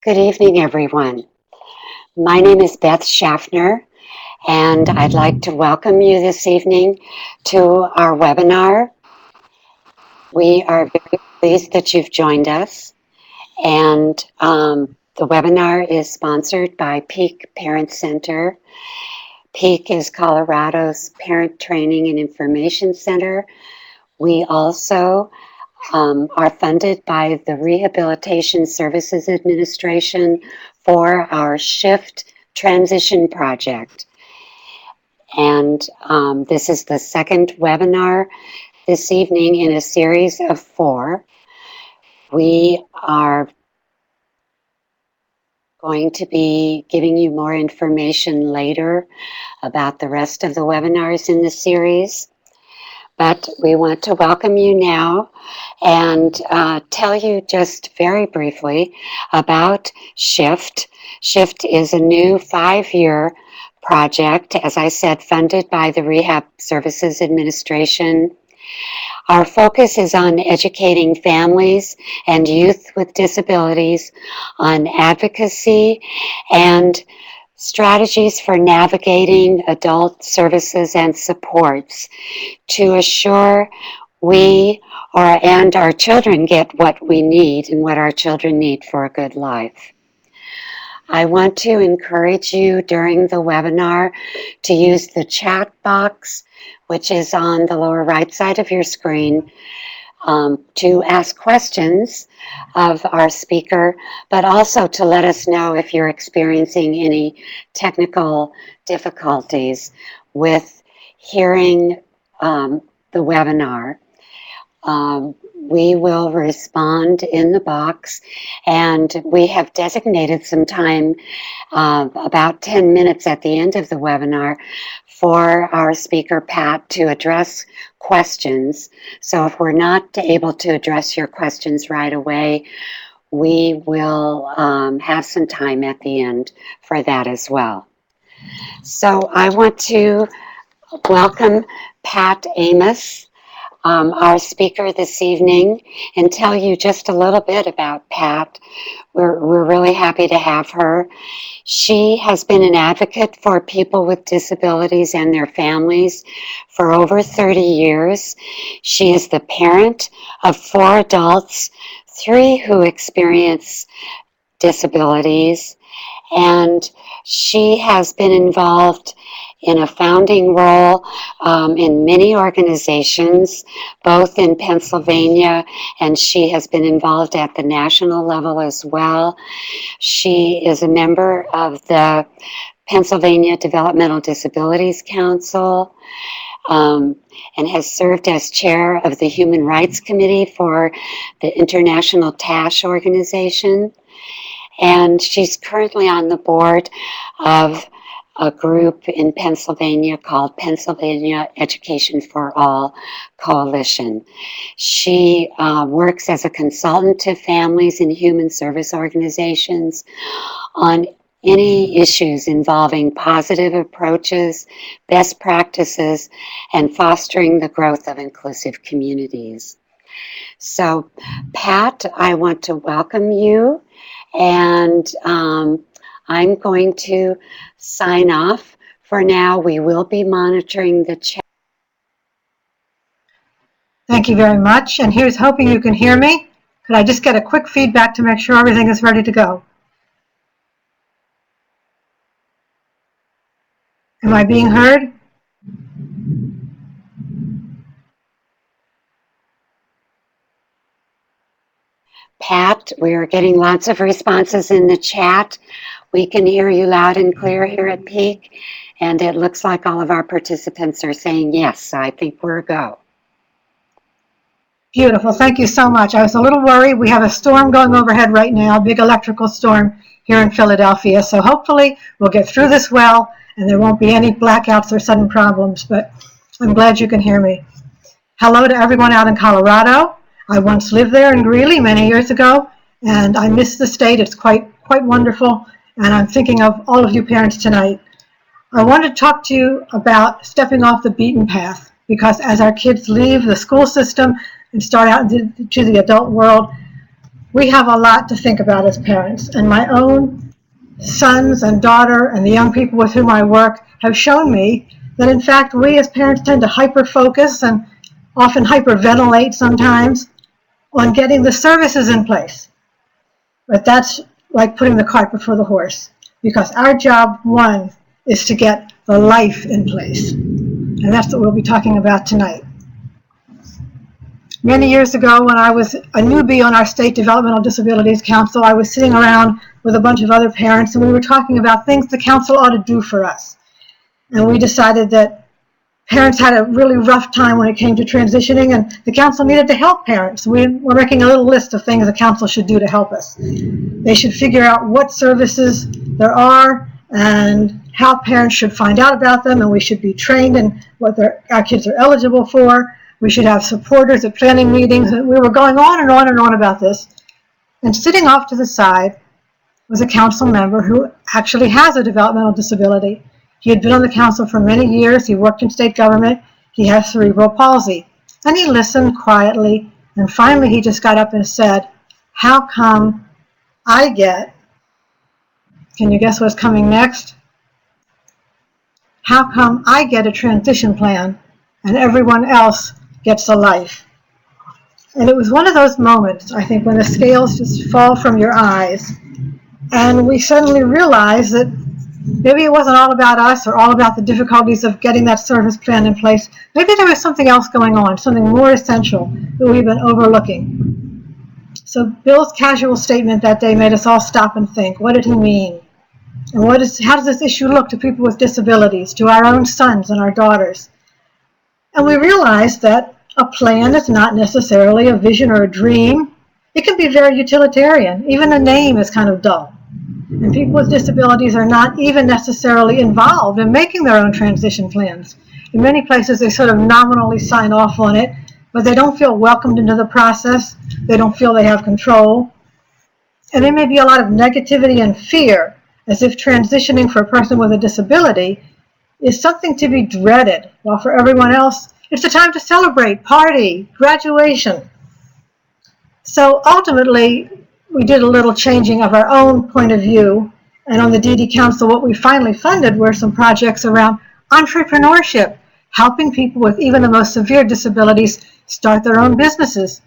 Good evening, everyone. My name is Beth Schaffner, and I'd like to welcome you this evening to our webinar. We are very pleased that you've joined us, and the webinar is sponsored by Peak Parent Center. Peak is Colorado's Parent Training and Information Center. We also are funded by the Rehabilitation Services Administration for our Shift Transition Project. And this is the second webinar this evening in a series of 4. We are going to be giving you more information later about the rest of the webinars in the series. But we want to welcome you now and tell you just very briefly about Shift. Shift is a new 5-year project, as I said, funded by the Rehab Services Administration. Our focus is on educating families and youth with disabilities on advocacy and strategies for navigating adult services and supports to assure we and our children get what we need and what our children need for a good life. I want to encourage you during the webinar to use the chat box, which is on the lower right side of your screen, to ask questions of our speaker, but also to let us know if you're experiencing any technical difficulties with hearing the webinar. We will respond in the box, and we have designated some time, about 10 minutes at the end of the webinar, for our speaker, Pat, to address questions. So if we're not able to address your questions right away, we will have some time at the end for that as well. So I want to welcome Pat Amos, our speaker this evening, and tell you just a little bit about Pat. We're really happy to have her. She has been an advocate for people with disabilities and their families for over 30 years. She is the parent of 4 adults, 3 who experience disabilities, and she has been involved in a founding role in many organizations, both in Pennsylvania, and she has been involved at the national level as well. She is a member of the Pennsylvania Developmental Disabilities Council, and has served as chair of the Human Rights Committee for the International TASH organization. And she's currently on the board of a group in Pennsylvania called Pennsylvania Education for All Coalition. She works as a consultant to families and human service organizations on any issues involving positive approaches, best practices, and fostering the growth of inclusive communities. So, Pat, I want to welcome you, and I'm going to sign off for now. We will be monitoring the chat. Thank you very much. And here's hoping you can hear me. Could I just get a quick feedback to make sure everything is ready to go? Am I being heard? Pat, we are getting lots of responses in the chat. We can hear you loud and clear here at Peak, and it looks like all of our participants are saying yes, so I think we're a go. Beautiful. Thank you so much. I was a little worried. We have a storm going overhead right now, a big electrical storm here in Philadelphia. So hopefully we'll get through this well and there won't be any blackouts or sudden problems, but I'm glad you can hear me. Hello to everyone out in Colorado. I once lived there in Greeley many years ago, and I miss the state. It's quite wonderful, and I'm thinking of all of you parents tonight. I want to talk to you about stepping off the beaten path, because as our kids leave the school system and start out into the adult world, We have a lot to think about as parents, and my own sons and daughter and the young people with whom I work have shown me that in fact we as parents tend to hyper-focus and often hyperventilate sometimes on getting the services in place. But that's like putting the cart before the horse, because our job, one, is to get the life in place. And that's what we'll be talking about tonight. Many years ago, when I was a newbie on our State Developmental Disabilities Council, I was sitting around with a bunch of other parents, and we were talking about things the council ought to do for us. And we decided that parents had a really rough time when it came to transitioning, and the council needed to help parents. We were making a little list of things the council should do to help us. They should figure out what services there are and how parents should find out about them, and we should be trained in what our kids are eligible for. We should have supporters at planning meetings. And we were going on and on and on about this. And sitting off to the side was a council member who actually has a developmental disability. He had been on the council for many years. He worked in state government. He has cerebral palsy. And he listened quietly, and finally he just got up and said, how come I get, can you guess what's coming next? How come I get a transition plan and everyone else gets a life? And it was one of those moments, I think, when the scales just fall from your eyes, and we suddenly realize that maybe it wasn't all about us or all about the difficulties of getting that service plan in place. Maybe there was something else going on, something more essential that we've been overlooking. So Bill's casual statement that day made us all stop and think, what did he mean? And how does this issue look to people with disabilities, to our own sons and our daughters? And we realized that a plan is not necessarily a vision or a dream. It can be very utilitarian. Even the name is kind of dull. And people with disabilities are not even necessarily involved in making their own transition plans. In many places, they sort of nominally sign off on it, but they don't feel welcomed into the process. They don't feel they have control. And there may be a lot of negativity and fear, as if transitioning for a person with a disability is something to be dreaded, while for everyone else, it's a time to celebrate, party, graduation. So ultimately, we did a little changing of our own point of view, and on the DD Council, what we finally funded were some projects around entrepreneurship, helping people with even the most severe disabilities start their own businesses,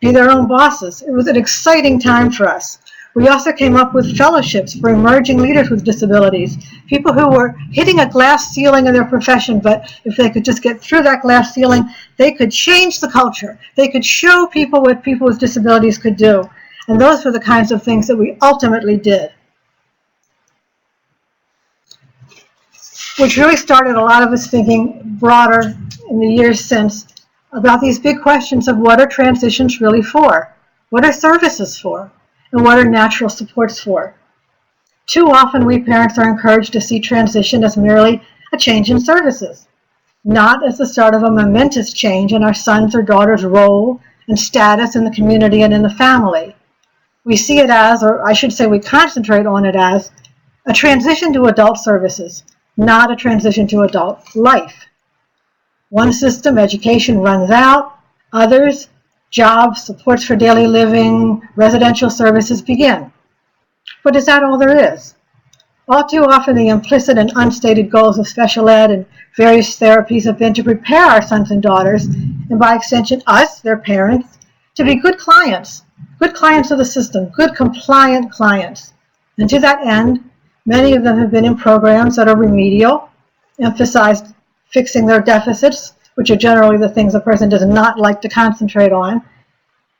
be their own bosses. It was an exciting time for us. We also came up with fellowships for emerging leaders with disabilities, people who were hitting a glass ceiling in their profession, but if they could just get through that glass ceiling, they could change the culture. They could show people what people with disabilities could do. And those were the kinds of things that we ultimately did, which really started a lot of us thinking broader in the years since about these big questions of what are transitions really for? What are services for? And what are natural supports for? Too often we parents are encouraged to see transition as merely a change in services, not as the start of a momentous change in our son's or daughter's role and status in the community and in the family. We see it as, or I should say we concentrate on it as, a transition to adult services, not a transition to adult life. One system, education, runs out. Others, jobs, supports for daily living, residential services begin. But is that all there is? All too often the implicit and unstated goals of special ed and various therapies have been to prepare our sons and daughters, and by extension us, their parents, to be good clients of the system, good compliant clients. And to that end, many of them have been in programs that are remedial, emphasized fixing their deficits, which are generally the things a person does not like to concentrate on.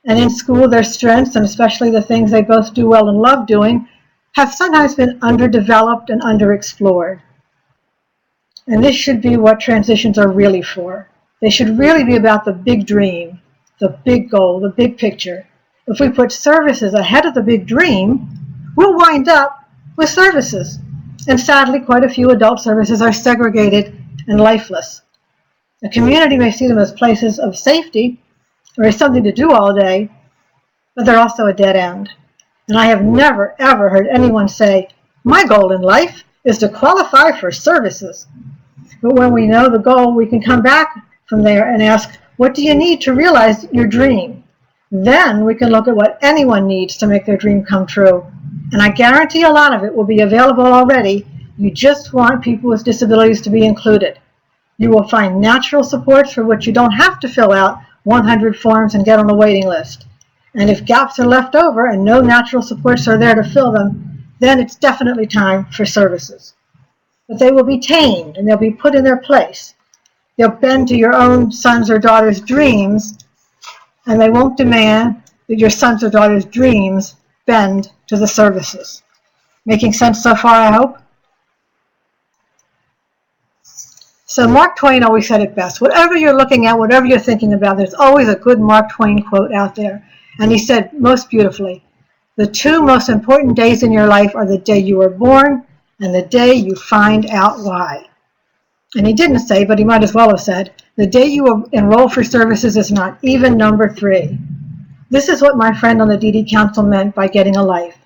And in school, their strengths, and especially the things they both do well and love doing, have sometimes been underdeveloped and underexplored. And this should be what transitions are really for. They should really be about the big dream, the big goal, the big picture. If we put services ahead of the big dream, we'll wind up with services. And sadly, quite a few adult services are segregated and lifeless. The community may see them as places of safety or as something to do all day, but they're also a dead end. And I have never, ever heard anyone say, my goal in life is to qualify for services. But when we know the goal, we can come back from there and ask, what do you need to realize your dream? Then we can look at what anyone needs to make their dream come true. And I guarantee a lot of it will be available already. You just want people with disabilities to be included. You will find natural supports for which you don't have to fill out 100 forms and get on a waiting list. And if gaps are left over and no natural supports are there to fill them, then it's definitely time for services. But they will be tamed and they'll be put in their place. They'll bend to your own sons or daughters' dreams, and they won't demand that your sons or daughters' dreams bend to the services. Making sense so far, I hope? So Mark Twain always said it best. Whatever you're looking at, whatever you're thinking about, there's always a good Mark Twain quote out there. And he said most beautifully, the two most important days in your life are the day you were born and the day you find out why. And he didn't say, but he might as well have said, the day you enroll for services is not even number 3. This is what my friend on the DD Council meant by getting a life.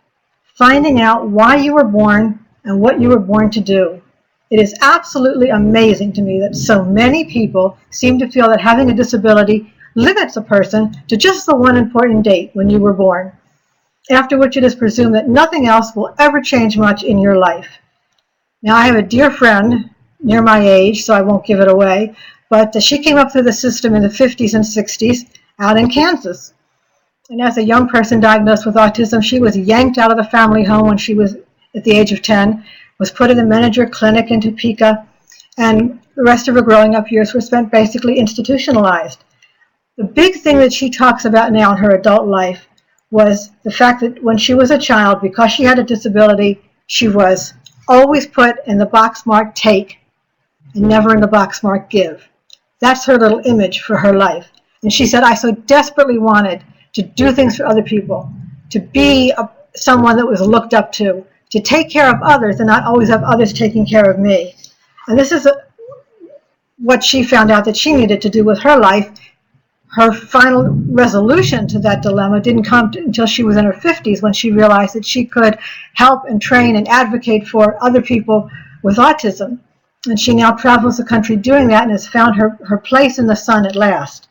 Finding out why you were born and what you were born to do. It is absolutely amazing to me that so many people seem to feel that having a disability limits a person to just the one important date when you were born, after which it is presumed that nothing else will ever change much in your life. Now, I have a dear friend near my age, so I won't give it away, but she came up through the system in the 50s and 60s out in Kansas. And as a young person diagnosed with autism, she was yanked out of the family home when she was at the age of 10, was put in a miniature clinic in Topeka, and the rest of her growing up years were spent basically institutionalized. The big thing that she talks about now in her adult life was the fact that when she was a child, because she had a disability, she was always put in the box marked take and never in the box marked give. That's her little image for her life. And she said, I so desperately wanted to do things for other people, to be someone that was looked up to take care of others and not always have others taking care of me. And this is what she found out that she needed to do with her life. Her final resolution to that dilemma didn't come until she was in her 50s, when she realized that she could help and train and advocate for other people with autism. And she now travels the country doing that and has found her place in the sun at last.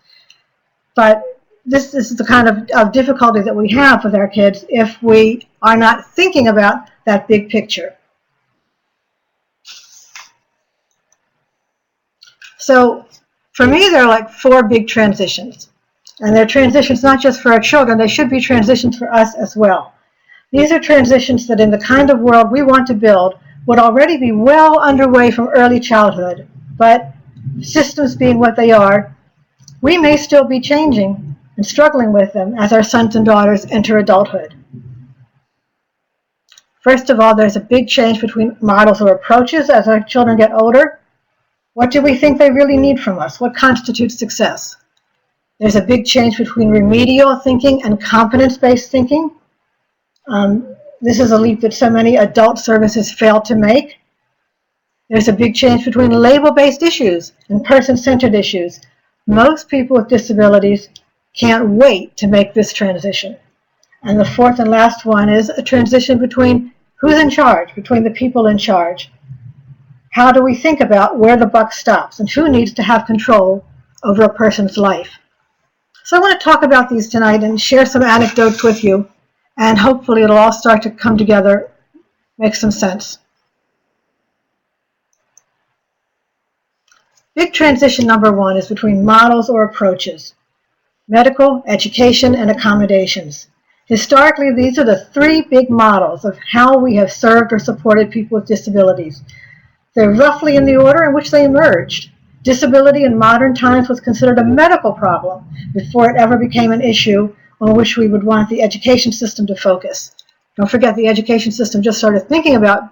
But this is the kind of difficulty that we have with our kids if we are not thinking about that big picture. So for me, there are like 4 big transitions. And they're transitions not just for our children, they should be transitions for us as well. These are transitions that in the kind of world we want to build would already be well underway from early childhood. But systems being what they are, we may still be changing and struggling with them as our sons and daughters enter adulthood. First of all, there's a big change between models or approaches as our children get older. What do we think they really need from us? What constitutes success? There's a big change between remedial thinking and competence-based thinking. This is a leap that so many adult services fail to make. There's a big change between label-based issues and person-centered issues. Most people with disabilities can't wait to make this transition. And the fourth and last one is a transition between who's in charge, between the people in charge. How do we think about where the buck stops and who needs to have control over a person's life? So I want to talk about these tonight and share some anecdotes with you, and hopefully it'll all start to come together, make some sense. Big transition number 1 is between models or approaches: medical, education, and accommodations. Historically, these are the 3 big models of how we have served or supported people with disabilities. They're roughly in the order in which they emerged. Disability in modern times was considered a medical problem before it ever became an issue on which we would want the education system to focus. Don't forget, the education system just started thinking about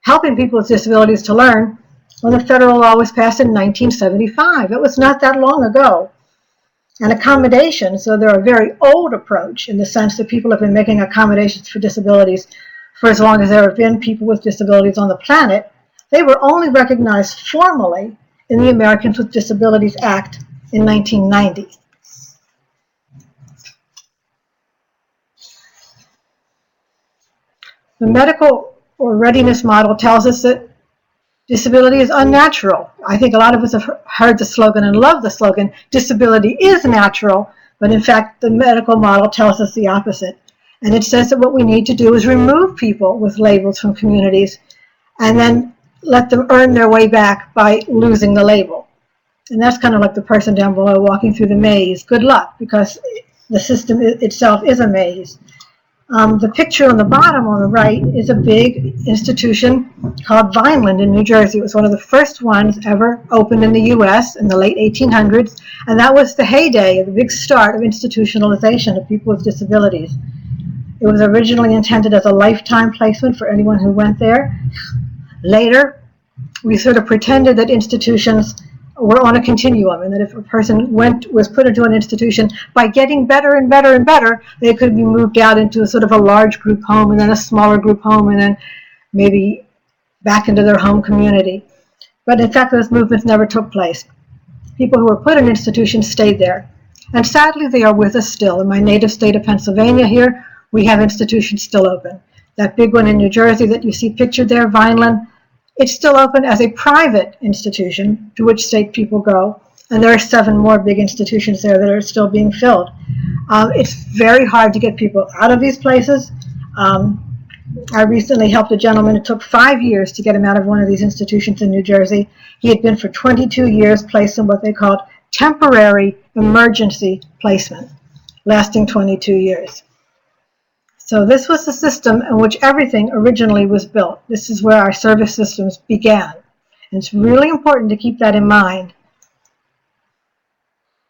helping people with disabilities to learn when the federal law was passed in 1975. It was not that long ago. And accommodations, so they're a very old approach in the sense that people have been making accommodations for disabilities for as long as there have been people with disabilities on the planet. They were only recognized formally in the Americans with Disabilities Act in 1990. The medical or readiness model tells us that disability is unnatural. I think a lot of us have heard the slogan and love the slogan, disability is natural, But in fact, the medical model tells us the opposite. And it says that what we need to do is remove people with labels from communities and then let them earn their way back by losing the label. And that's kind of like the person down below walking through the maze. Good luck, because the system itself is a maze. The picture on the bottom on the right is a big institution called Vineland in New Jersey. It was one of the first ones ever opened in the U.S. in the late 1800s, and that was the heyday, the big start of institutionalization of people with disabilities. It was originally intended as a lifetime placement for anyone who went there. Later, we sort of pretended that institutions were on a continuum, and that if a person was put into an institution, by getting better and better and better, they could be moved out into a sort of a large group home, and then a smaller group home, and then maybe back into their home community. But in fact, those movements never took place. People who were put in institutions stayed there. And sadly, they are with us still. In my native state of Pennsylvania here, we have institutions still open. That big one in New Jersey that you see pictured there, Vineland, it's still open as a private institution to which state people go, and there are 7 more big institutions there that are still being filled. It's very hard to get people out of these places. I recently helped a gentleman. It took 5 years to get him out of one of these institutions in New Jersey. He had been for 22 years placed in what they called temporary emergency placement, lasting 22 years. So this was the system in which everything originally was built. This is where our service systems began. And it's really important to keep that in mind.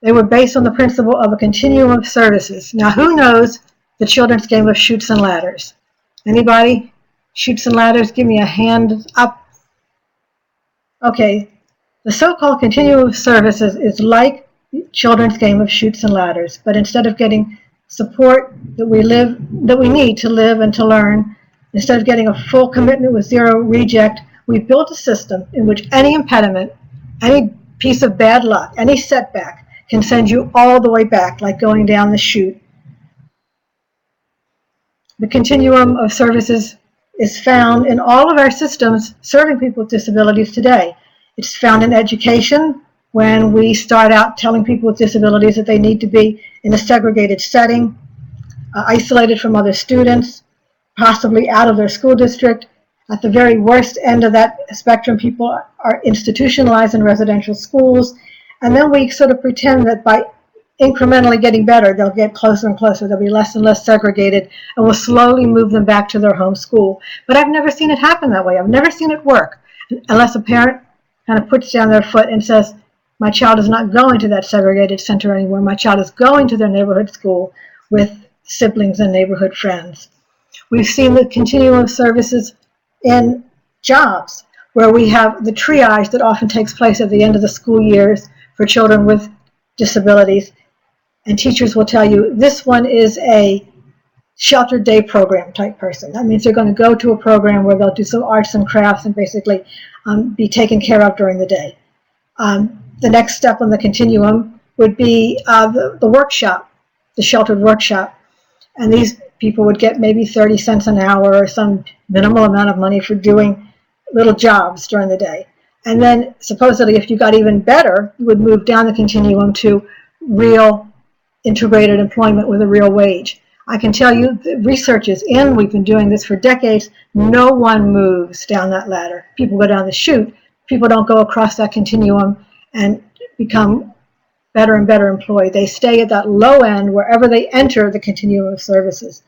They were based on the principle of a continuum of services. Now, who knows the children's game of Chutes and Ladders? Anybody? Chutes and Ladders? Give me a hand up. Okay. The so-called continuum of services is like children's game of Chutes and Ladders, but instead of getting support that we need to live and to learn, instead of getting a full commitment with 0 reject, we built a system in which any impediment, any piece of bad luck, any setback can send you all the way back, like going down the chute. The continuum of services is found in all of our systems serving people with disabilities today. It's found in education, when we start out telling people with disabilities that they need to be in a segregated setting, isolated from other students, possibly out of their school district. At the very worst end of that spectrum, people are institutionalized in residential schools, and then we sort of pretend that by incrementally getting better, they'll get closer and closer, they'll be less and less segregated, and we'll slowly move them back to their home school. But I've never seen it happen that way. I've never seen it work, unless a parent kind of puts down their foot and says, my child is not going to that segregated center anymore. My child is going to their neighborhood school with siblings and neighborhood friends. We've seen the continuum of services in jobs, where we have the triage that often takes place at the end of the school years for children with disabilities. And teachers will tell you, this one is a sheltered day program type person. That means they're going to go to a program where they'll do some arts and crafts and basically be taken care of during the day. The next step on the continuum would be the workshop, the sheltered workshop. And these people would get maybe 30 cents an hour or some minimal amount of money for doing little jobs during the day. And then supposedly if you got even better, you would move down the continuum to real integrated employment with a real wage. I can tell you the research is in, we've been doing this for decades, no one moves down that ladder. People go down the chute, people don't go across that continuum and become better and better employed. They stay at that low end wherever they enter the continuum of services.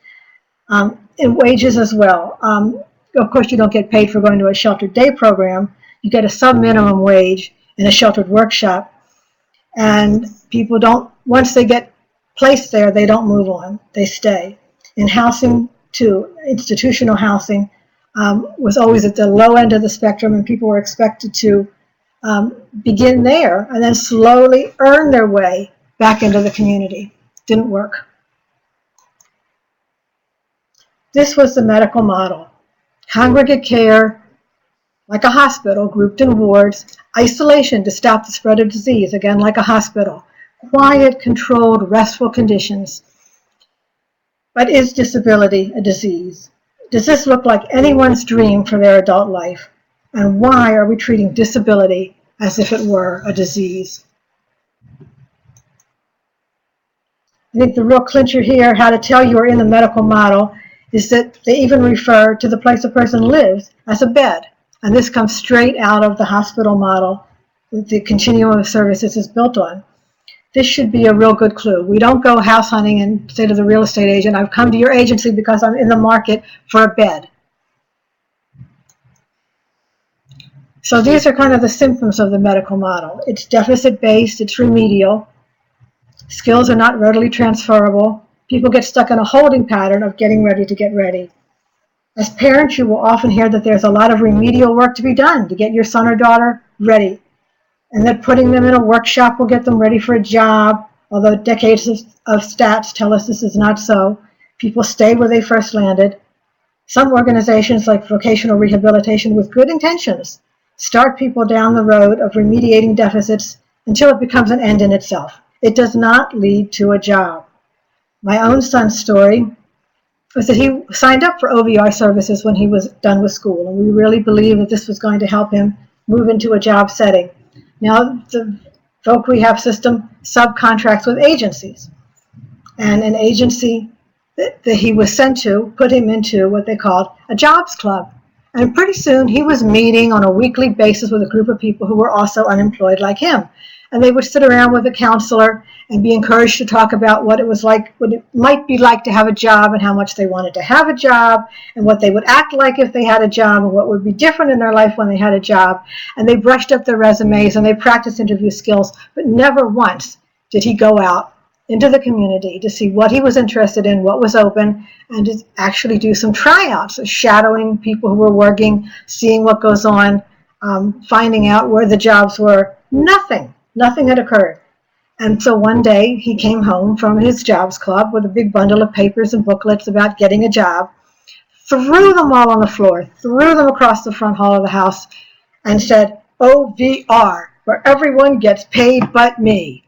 In wages as well. Of course, you don't get paid for going to a sheltered day program. You get a sub-minimum wage in a sheltered workshop. And people don't, once they get placed there, they don't move on. They stay. In housing, too, institutional housing was always at the low end of the spectrum, and people were expected to begin there and then slowly earn their way back into the community. Didn't work. This was the medical model. Congregate care, like a hospital, grouped in wards. Isolation to stop the spread of disease, again like a hospital. Quiet, controlled, restful conditions. But is disability a disease? Does this look like anyone's dream for their adult life? And why are we treating disability as if it were a disease? I think the real clincher here, how to tell you are in the medical model, is that they even refer to the place a person lives as a bed. And this comes straight out of the hospital model that the continuum of services is built on. This should be a real good clue. We don't go house hunting and say to the real estate agent, I've come to your agency because I'm in the market for a bed. So these are kind of the symptoms of the medical model. It's deficit-based, it's remedial, skills are not readily transferable, people get stuck in a holding pattern of getting ready to get ready. As parents, you will often hear that there's a lot of remedial work to be done to get your son or daughter ready, and that putting them in a workshop will get them ready for a job, although decades of stats tell us this is not so. People stay where they first landed. Some organizations, like vocational rehabilitation with good intentions, start people down the road of remediating deficits until it becomes an end in itself. It does not lead to a job. My own son's story was that he signed up for OVR services when he was done with school, and we really believed that this was going to help him move into a job setting. Now, the Voc Rehab system subcontracts with agencies, and an agency that he was sent to put him into what they called a jobs club. And pretty soon he was meeting on a weekly basis with a group of people who were also unemployed like him. And they would sit around with a counselor and be encouraged to talk about what it was like, what it might be like to have a job, and how much they wanted to have a job, and what they would act like if they had a job, and what would be different in their life when they had a job. And they brushed up their resumes and they practiced interview skills, but never once did he go out into the community to see what he was interested in, what was open, and to actually do some tryouts, shadowing people who were working, seeing what goes on, finding out where the jobs were. Nothing had occurred. And so one day he came home from his jobs club with a big bundle of papers and booklets about getting a job, threw them all on the floor, threw them across the front hall of the house, and said, OVR, where everyone gets paid but me.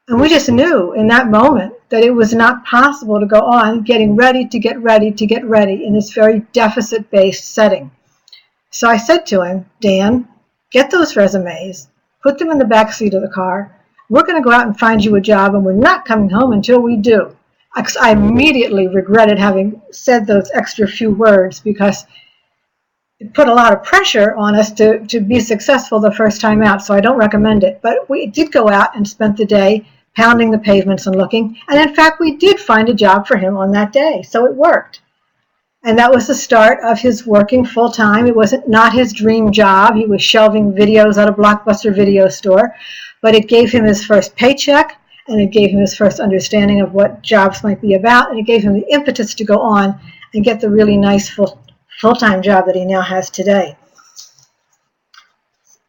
And we just knew in that moment that it was not possible to go on getting ready to get ready to get ready in this very deficit-based setting. So I said to him, Dan, get those resumes, put them in the back seat of the car. We're going to go out and find you a job, and we're not coming home until we do. I immediately regretted having said those extra few words, because it put a lot of pressure on us to be successful the first time out, so I don't recommend it. But we did go out and spent the day pounding the pavements and looking, and in fact we did find a job for him on that day, so it worked. And that was the start of his working full-time. It wasn't not his dream job. He was shelving videos at a Blockbuster video store, but it gave him his first paycheck, and it gave him his first understanding of what jobs might be about, and it gave him the impetus to go on and get the really nice full-time job that he now has today.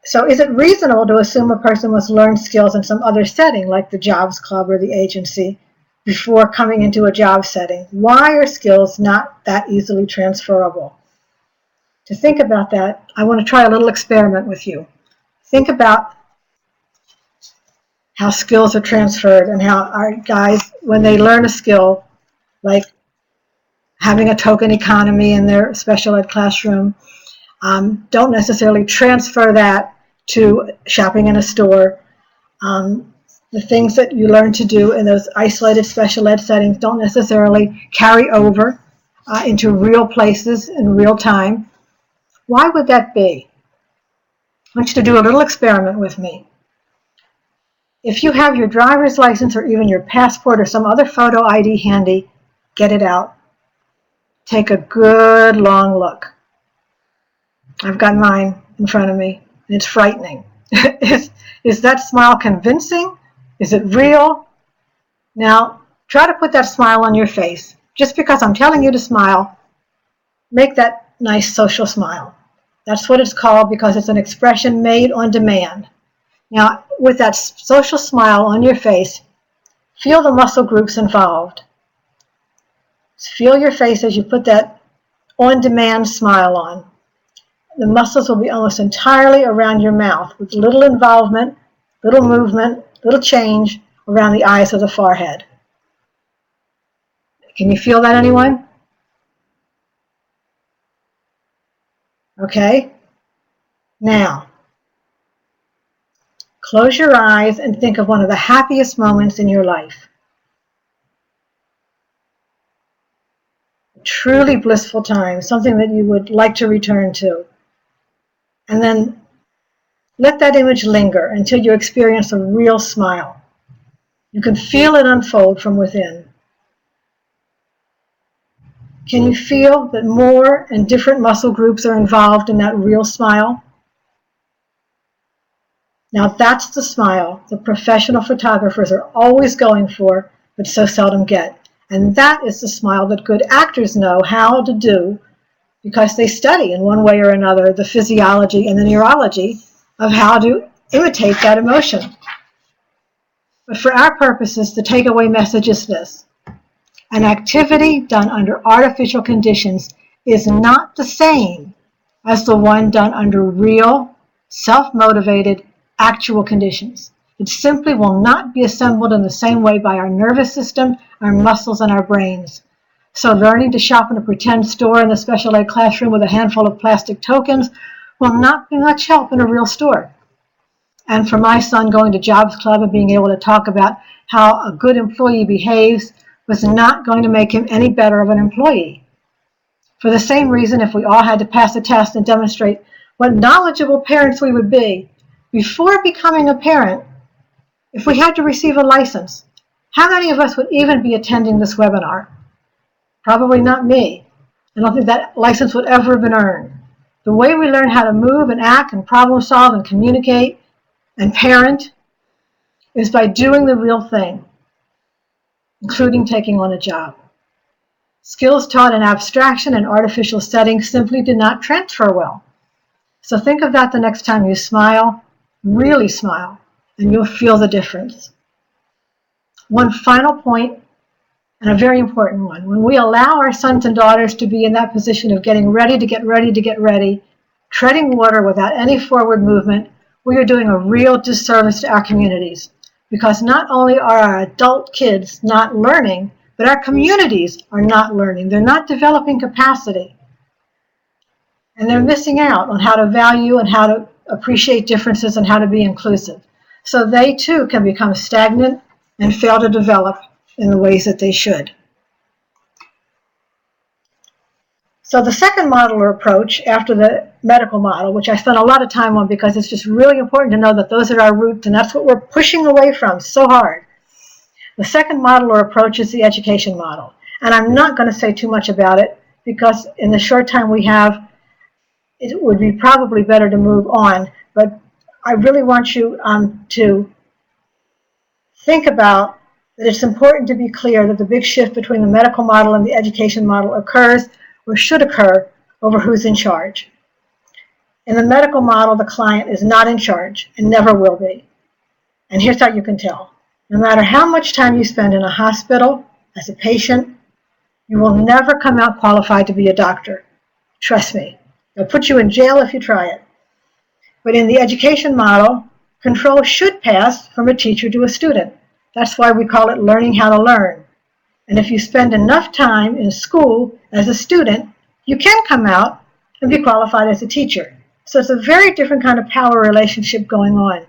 So is it reasonable to assume a person must learn skills in some other setting, like the jobs club or the agency, before coming into a job setting? Why are skills not that easily transferable? To think about that, I want to try a little experiment with you. Think about how skills are transferred, and how our guys, when they learn a skill, like having a token economy in their special ed classroom, don't necessarily transfer that to shopping in a store. The things that you learn to do in those isolated special ed settings don't necessarily carry over into real places in real time. Why would that be? I want you to do a little experiment with me. If you have your driver's license or even your passport or some other photo ID handy, get it out. Take a good long look. I've got mine in front of me, and it's frightening. Is that smile convincing? Is it real? Now, try to put that smile on your face. Just because I'm telling you to smile, make that nice social smile. That's what it's called, because it's an expression made on demand. Now, with that social smile on your face, feel the muscle groups involved. Feel your face as you put that on-demand smile on. The muscles will be almost entirely around your mouth, with little involvement, little movement, little change around the eyes of the forehead. Can you feel that, anyone? Okay. Now, close your eyes and think of one of the happiest moments in your life. truly blissful time, something that you would like to return to. And then let that image linger until you experience a real smile. You can feel it unfold from within. Can you feel that more and different muscle groups are involved in that real smile? Now that's the smile that professional photographers are always going for, but so seldom get. And that is the smile that good actors know how to do because they study in one way or another the physiology and the neurology of how to imitate that emotion. But for our purposes, the takeaway message is this. An activity done under artificial conditions is not the same as the one done under real, self-motivated, actual conditions. It simply will not be assembled in the same way by our nervous system, our muscles, and our brains. So learning to shop in a pretend store in the special ed classroom with a handful of plastic tokens will not be much help in a real store. And for my son, going to Jobs Club and being able to talk about how a good employee behaves was not going to make him any better of an employee. For the same reason, if we all had to pass a test and demonstrate what knowledgeable parents we would be before becoming a parent, if we had to receive a license, how many of us would even be attending this webinar? Probably not me. I don't think that license would ever have been earned. The way we learn how to move and act and problem solve and communicate and parent is by doing the real thing, including taking on a job. Skills taught in abstraction and artificial settings simply do not transfer well. So think of that the next time you smile, really smile, and you'll feel the difference. One final point, and a very important one. When we allow our sons and daughters to be in that position of getting ready to get ready to get ready, treading water without any forward movement, we are doing a real disservice to our communities. Because not only are our adult kids not learning, but our communities are not learning. They're not developing capacity. And they're missing out on how to value and how to appreciate differences and how to be inclusive. So they too can become stagnant and fail to develop in the ways that they should. So the second model or approach after the medical model, which I spent a lot of time on because it's just really important to know that those are our roots and that's what we're pushing away from so hard. The second model or approach is the education model. And I'm not going to say too much about it because in the short time we have, it would be probably better to move on. But I really want you to think about that it's important to be clear that the big shift between the medical model and the education model occurs or should occur over who's in charge. In the medical model, the client is not in charge and never will be. And here's how you can tell. No matter how much time you spend in a hospital as a patient, you will never come out qualified to be a doctor. Trust me. They'll put you in jail if you try it. But in the education model, control should pass from a teacher to a student. That's why we call it learning how to learn. And if you spend enough time in school as a student, you can come out and be qualified as a teacher. So it's a very different kind of power relationship going on.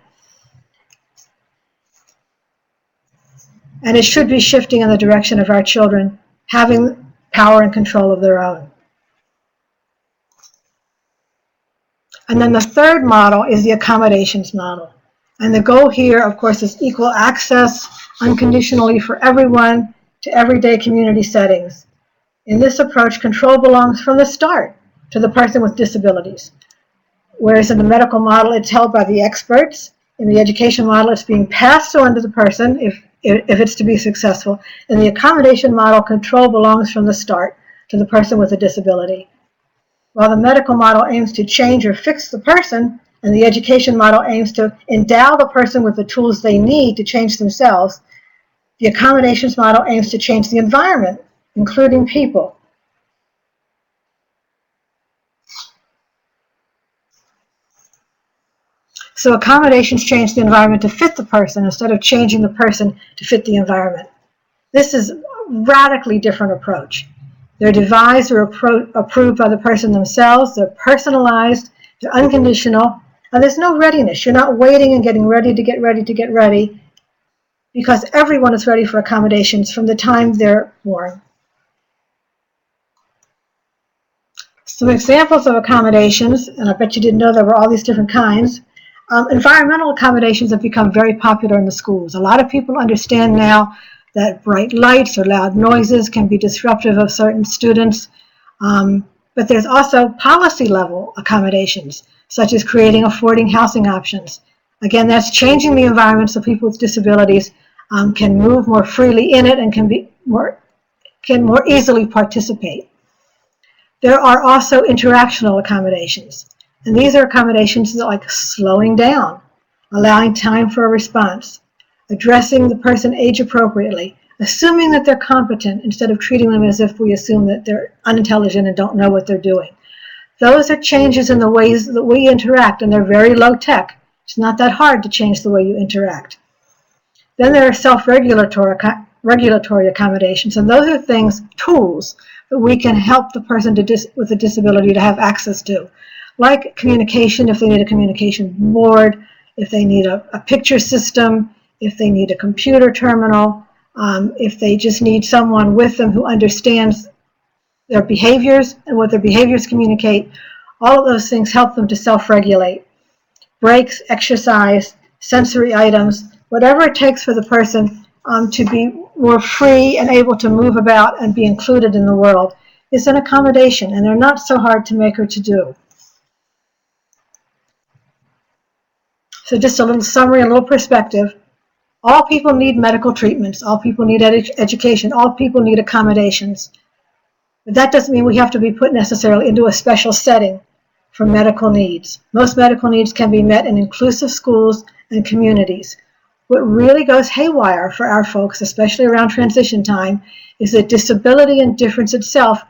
And it should be shifting in the direction of our children having power and control of their own. And then the third model is the accommodations model. And the goal here, of course, is equal access unconditionally for everyone to everyday community settings. In this approach, control belongs from the start to the person with disabilities. Whereas in the medical model, it's held by the experts. In the education model, it's being passed on to the person if it's to be successful. In the accommodation model, control belongs from the start to the person with a disability. While the medical model aims to change or fix the person, and the education model aims to endow the person with the tools they need to change themselves, the accommodations model aims to change the environment, including people. So accommodations change the environment to fit the person instead of changing the person to fit the environment. This is a radically different approach. They're devised or approved by the person themselves. They're personalized. They're unconditional. And there's no readiness. You're not waiting and getting ready to get ready to get ready because everyone is ready for accommodations from the time they're born. Some examples of accommodations, and I bet you didn't know there were all these different kinds. Environmental accommodations have become very popular in the schools. A lot of people understand now that bright lights or loud noises can be disruptive of certain students. But there's also policy level accommodations, such as creating affording housing options. Again, that's changing the environment so people with disabilities can move more freely in it and can more easily participate. There are also interactional accommodations. And these are accommodations like slowing down, allowing time for a response, addressing the person age appropriately, assuming that they're competent instead of treating them as if we assume that they're unintelligent and don't know what they're doing. Those are changes in the ways that we interact, and they're very low tech. It's not that hard to change the way you interact. Then there are self-regulatory accommodations, and those are things, tools, that we can help the person with a disability to have access to, like communication if they need a communication board, if they need a picture system, if they need a computer terminal, if they just need someone with them who understands their behaviors and what their behaviors communicate. All of those things help them to self-regulate. Breaks, exercise, sensory items, whatever it takes for the person to be more free and able to move about and be included in the world is an accommodation, and they're not so hard to make or to do. So just a little summary, a little perspective. All people need medical treatments. All people need education. All people need accommodations. But that doesn't mean we have to be put necessarily into a special setting for medical needs. Most medical needs can be met in inclusive schools and communities. What really goes haywire for our folks, especially around transition time, is that disability and difference itself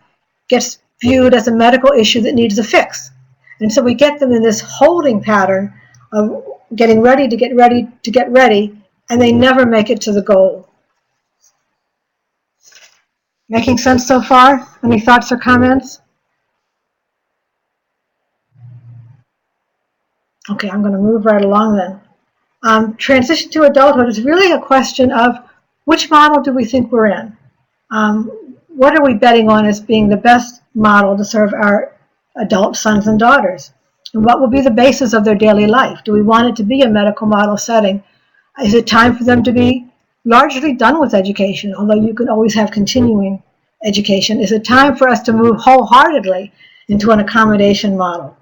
gets viewed as a medical issue that needs a fix. And so we get them in this holding pattern of getting ready to get ready to get ready, and they never make it to the goal. Making sense so far? Any thoughts or comments? Okay, I'm going to move right along then. Transition to adulthood is really a question of which model do we think we're in? What are we betting on as being the best model to serve our adult sons and daughters? And what will be the basis of their daily life? Do we want it to be a medical model setting? Is it time for them to be largely done with education, although you can always have continuing education? Is it time for us to move wholeheartedly into an accommodation model?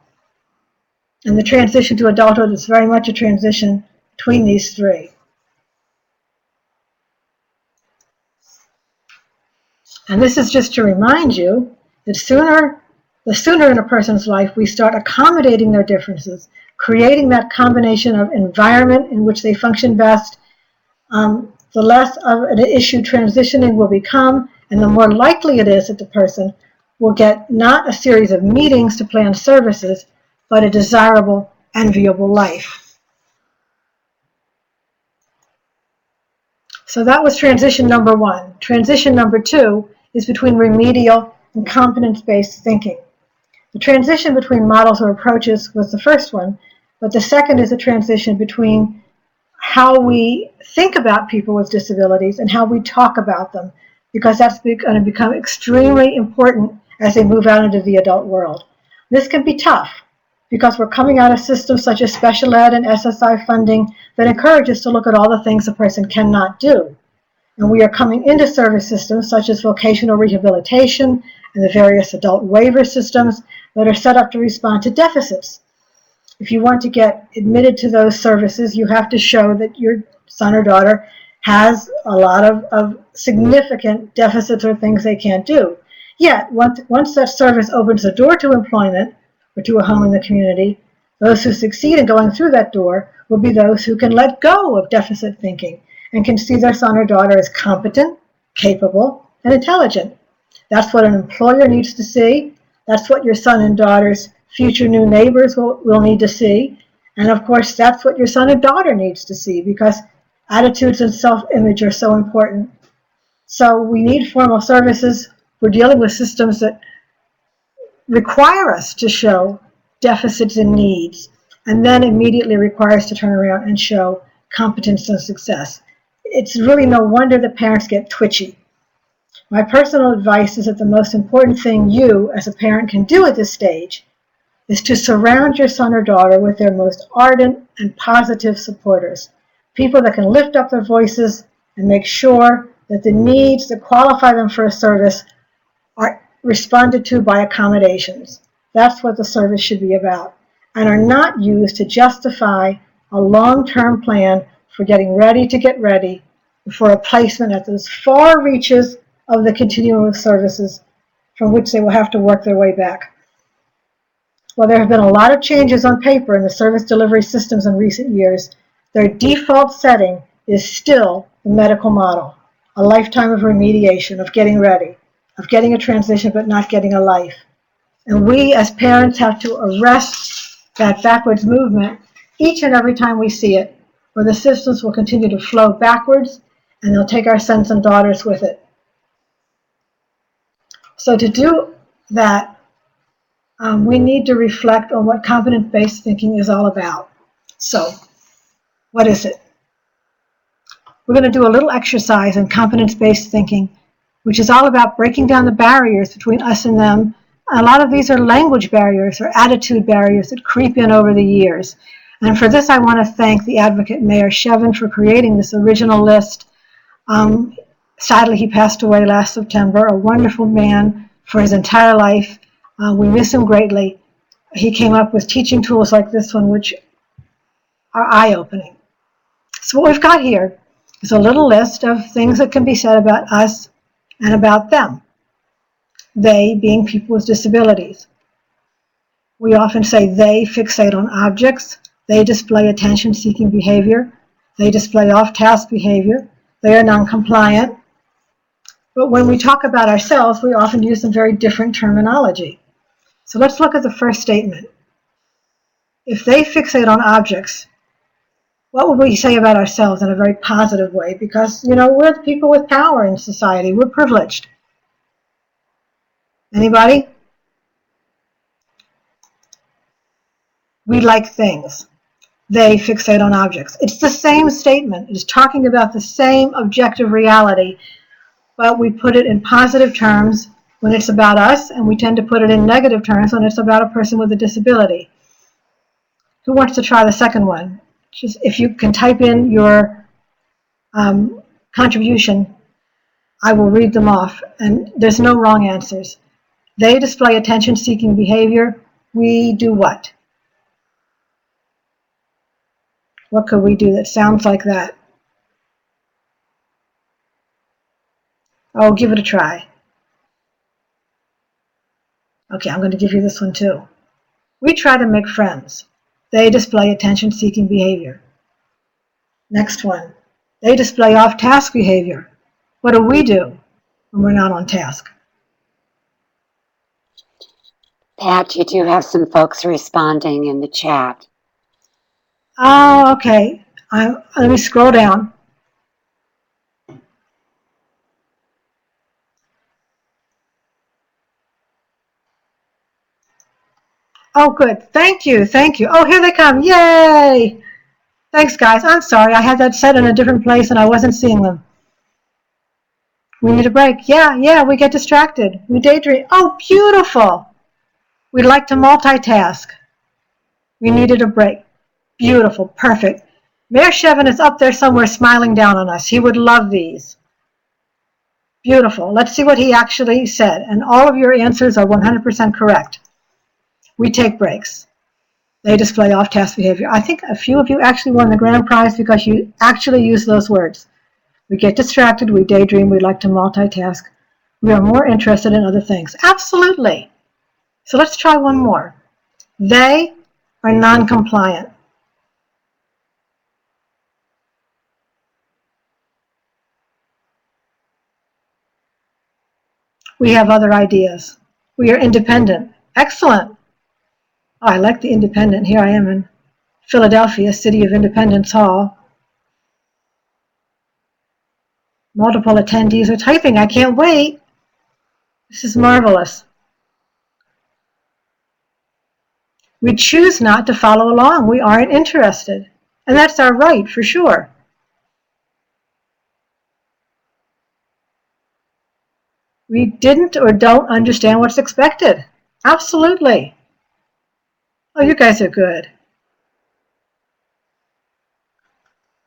And the transition to adulthood is very much a transition between these three. And this is just to remind you that the sooner in a person's life we start accommodating their differences, creating that combination of environment in which they function best, the less of an issue transitioning will become, and the more likely it is that the person will get not a series of meetings to plan services, but a desirable, enviable life. So that was transition number one. Transition number two is between remedial and competence-based thinking. The transition between models or approaches was the first one, but the second is a transition between how we think about people with disabilities and how we talk about them, because that's going to become extremely important as they move out into the adult world. This can be tough because we're coming out of systems such as special ed and SSI funding that encourage us to look at all the things a person cannot do. And we are coming into service systems such as vocational rehabilitation and the various adult waiver systems that are set up to respond to deficits. If you want to get admitted to those services, you have to show that your son or daughter has a lot of significant deficits or things they can't do. Yet, once that service opens the door to employment or to a home in the community, those who succeed in going through that door will be those who can let go of deficit thinking and can see their son or daughter as competent, capable, and intelligent. That's what an employer needs to see. That's what your son and daughter's future new neighbors will need to see. And of course, that's what your son and daughter needs to see, because attitudes and self-image are so important. So we need formal services. We're dealing with systems that require us to show deficits and needs, and then immediately require us to turn around and show competence and success. It's really no wonder that parents get twitchy My personal advice is that the most important thing you, as a parent, can do at this stage is to surround your son or daughter with their most ardent and positive supporters, people that can lift up their voices and make sure that the needs that qualify them for a service are responded to by accommodations. That's what the service should be about, and are not used to justify a long-term plan for getting ready to get ready for a placement at those far reaches of the continuum of services from which they will have to work their way back. While there have been a lot of changes on paper in the service delivery systems in recent years, their default setting is still the medical model, a lifetime of remediation, of getting ready, of getting a transition but not getting a life. And we as parents have to arrest that backwards movement each and every time we see it, or the systems will continue to flow backwards and they'll take our sons and daughters with it. So to do that, we need to reflect on what competence-based thinking is all about. So, what is it? We're going to do a little exercise in competence-based thinking, which is all about breaking down the barriers between us and them. A lot of these are language barriers or attitude barriers that creep in over the years. And for this, I want to thank the advocate, Mayor Shevin, for creating this original list. Sadly, he passed away last September, a wonderful man for his entire life. We miss him greatly. He came up with teaching tools like this one, which are eye-opening. So what we've got here is a little list of things that can be said about us and about them. They being people with disabilities. We often say they fixate on objects, they display attention-seeking behavior, they display off-task behavior, they are non-compliant. But when we talk about ourselves, we often use some very different terminology. So let's look at the first statement. If they fixate on objects, what would we say about ourselves in a very positive way? Because, we're the people with power in society. We're privileged. Anybody? We like things. They fixate on objects. It's the same statement. It's talking about the same objective reality, but we put it in positive terms when it's about us, and we tend to put it in negative terms when it's about a person with a disability. Who wants to try the second one? Just if you can type in your contribution, I will read them off, and there's no wrong answers. They display attention-seeking behavior. We do what? What could we do that sounds like that? Oh, give it a try. Okay, I'm going to give you this one too. We try to make friends. They display attention-seeking behavior. Next one. They display off-task behavior. What do we do when we're not on task? Pat, you do have some folks responding in the chat. Oh, okay. Let me scroll down. Oh, good. Thank you. Thank you. Oh, here they come. Yay! Thanks, guys. I'm sorry. I had that set in a different place and I wasn't seeing them. We need a break. Yeah, we get distracted. We daydream. Oh, beautiful. We like to multitask. We needed a break. Beautiful. Perfect. Mayor Shevin is up there somewhere smiling down on us. He would love these. Beautiful. Let's see what he actually said. And all of your answers are 100% correct. We take breaks. They display off-task behavior. I think a few of you actually won the grand prize because you actually use those words. We get distracted, we daydream, we like to multitask. We are more interested in other things. Absolutely. So let's try one more. They are non-compliant. We have other ideas. We are independent. Excellent. Oh, I like the independent. Here I am in Philadelphia, City of Independence Hall. Multiple attendees are typing. I can't wait. This is marvelous. We choose not to follow along. We aren't interested. And that's our right, for sure. We didn't or don't understand what's expected. Absolutely. Oh, you guys are good.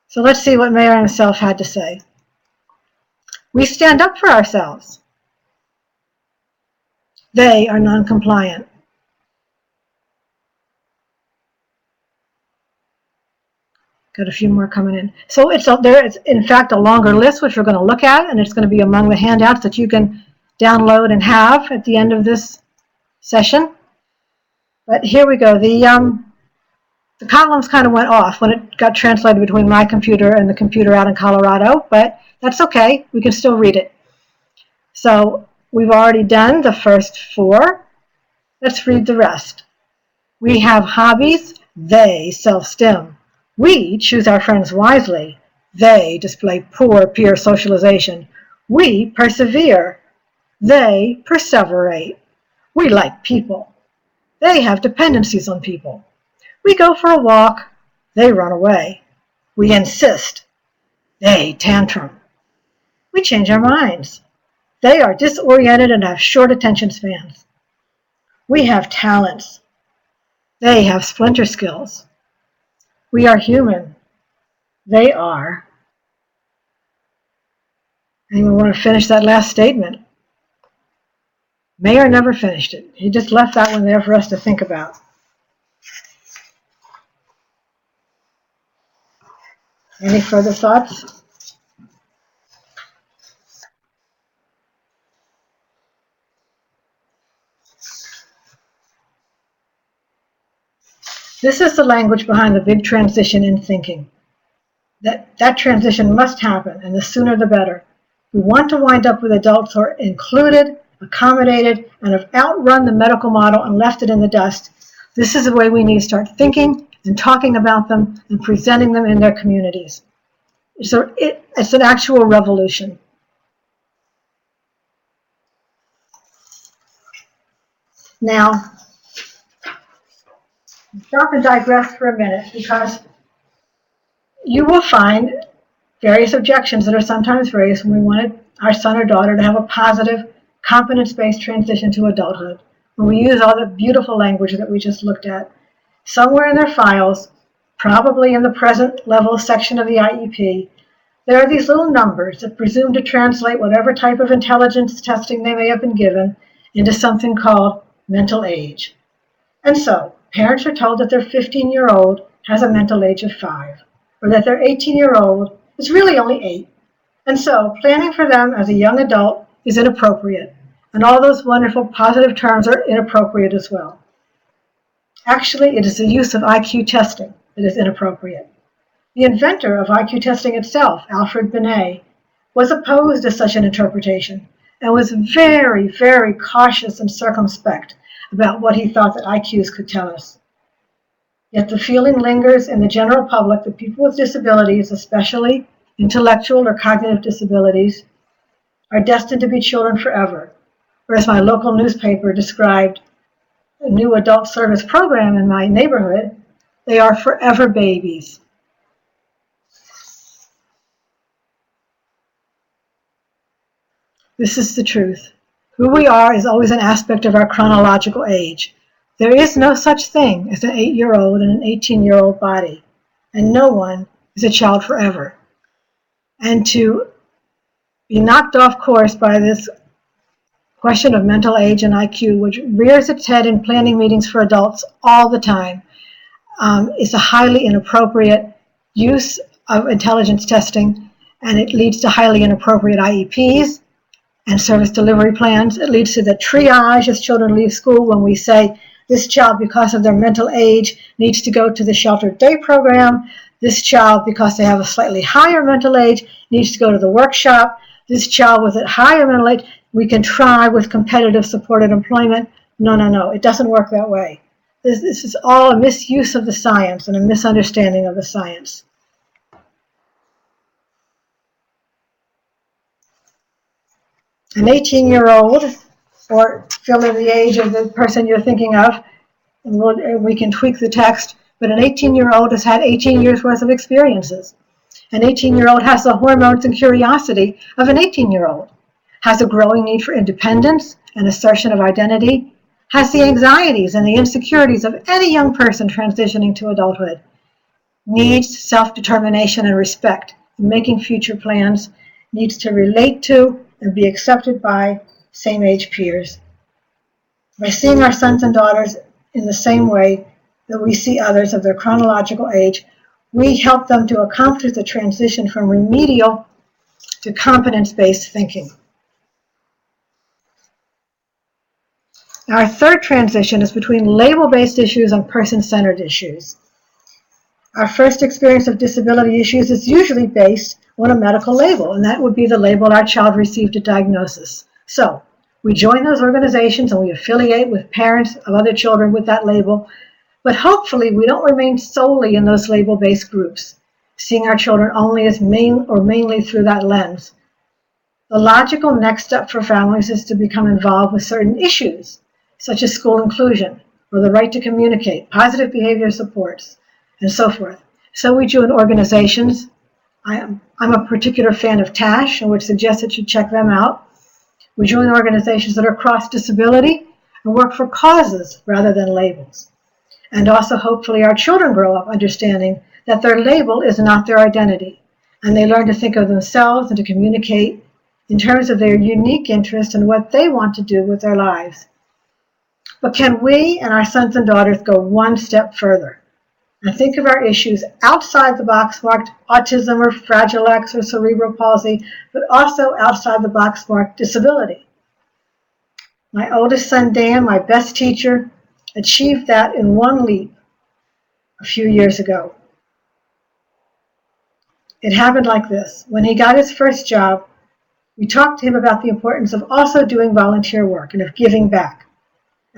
So let's see what Mayer himself had to say. We stand up for ourselves. They are non-compliant. Got a few more coming in. So there is, in fact, a longer list, which we're going to look at, and it's going to be among the handouts that you can download and have at the end of this session. But here we go. The columns kind of went off when it got translated between my computer and the computer out in Colorado, but that's okay. We can still read it. So we've already done the first 4. Let's read the rest. We have hobbies. They self-stim. We choose our friends wisely. They display poor peer socialization. We persevere. They perseverate. We like people. They have dependencies on people. We go for a walk. They run away. We insist. They tantrum. We change our minds. They are disoriented and have short attention spans. We have talents. They have splinter skills. We are human. They are. Anyone want to finish that last statement? Mayer never finished it. He just left that one there for us to think about. Any further thoughts? This is the language behind the big transition in thinking. That transition must happen, and the sooner the better. We want to wind up with adults who are included, accommodated, and have outrun the medical model and left it in the dust. This is the way we need to start thinking and talking about them and presenting them in their communities. So it's an actual revolution. Now, stop and digress for a minute, because you will find various objections that are sometimes raised when we wanted our son or daughter to have a positive, competence-based transition to adulthood, when we use all the beautiful language that we just looked at. Somewhere in their files, probably in the present level section of the IEP, there are these little numbers that presume to translate whatever type of intelligence testing they may have been given into something called mental age. And so, parents are told that their 15-year-old has a mental age of 5, or that their 18-year-old is really only 8. And so, planning for them as a young adult is inappropriate, and all those wonderful positive terms are inappropriate as well. Actually, it is the use of IQ testing that is inappropriate. The inventor of IQ testing itself, Alfred Binet, was opposed to such an interpretation and was very, very cautious and circumspect about what he thought that IQs could tell us. Yet the feeling lingers in the general public that people with disabilities, especially intellectual or cognitive disabilities, are destined to be children forever. Or as my local newspaper described a new adult service program in my neighborhood, they are forever babies. This is the truth. Who we are is always an aspect of our chronological age. There is no such thing as an 8-year-old and an 18-year-old body, and no one is a child forever. And to be knocked off course by this question of mental age and IQ, which rears its head in planning meetings for adults all the time, is a highly inappropriate use of intelligence testing, and it leads to highly inappropriate IEPs and service delivery plans. It leads to the triage as children leave school when we say, this child, because of their mental age, needs to go to the sheltered day program. This child, because they have a slightly higher mental age, needs to go to the workshop. This child with a higher mental age, we can try with competitive supported employment. No, it doesn't work that way. This is all a misuse of the science and a misunderstanding of the science. An 18-year-old, or fill in the age of the person you're thinking of, and we can tweak the text, but an 18-year-old has had 18 years worth of experiences. An 18-year-old has the hormones and curiosity of an 18-year-old. has a growing need for independence and assertion of identity, has the anxieties and the insecurities of any young person transitioning to adulthood, needs self-determination and respect in making future plans, needs to relate to and be accepted by same-age peers. By seeing our sons and daughters in the same way that we see others of their chronological age, we help them to accomplish the transition from remedial to competence-based thinking. Our third transition is between label-based issues and person-centered issues. Our first experience of disability issues is usually based on a medical label, and that would be the label our child received at diagnosis. So we join those organizations and we affiliate with parents of other children with that label, but hopefully we don't remain solely in those label-based groups, seeing our children only as mainly through that lens. The logical next step for families is to become involved with certain issues, such as school inclusion, or the right to communicate, positive behavior supports, and so forth. So we join organizations. I'm a particular fan of TASH, and would suggest that you check them out. We join organizations that are cross-disability and work for causes rather than labels. And also, hopefully, our children grow up understanding that their label is not their identity, and they learn to think of themselves and to communicate in terms of their unique interest and what they want to do with their lives. But can we and our sons and daughters go one step further and think of our issues outside the box marked autism or Fragile X or cerebral palsy, but also outside the box marked disability? My oldest son, Dan, my best teacher, achieved that in one leap a few years ago. It happened like this. When he got his first job, we talked to him about the importance of also doing volunteer work and of giving back.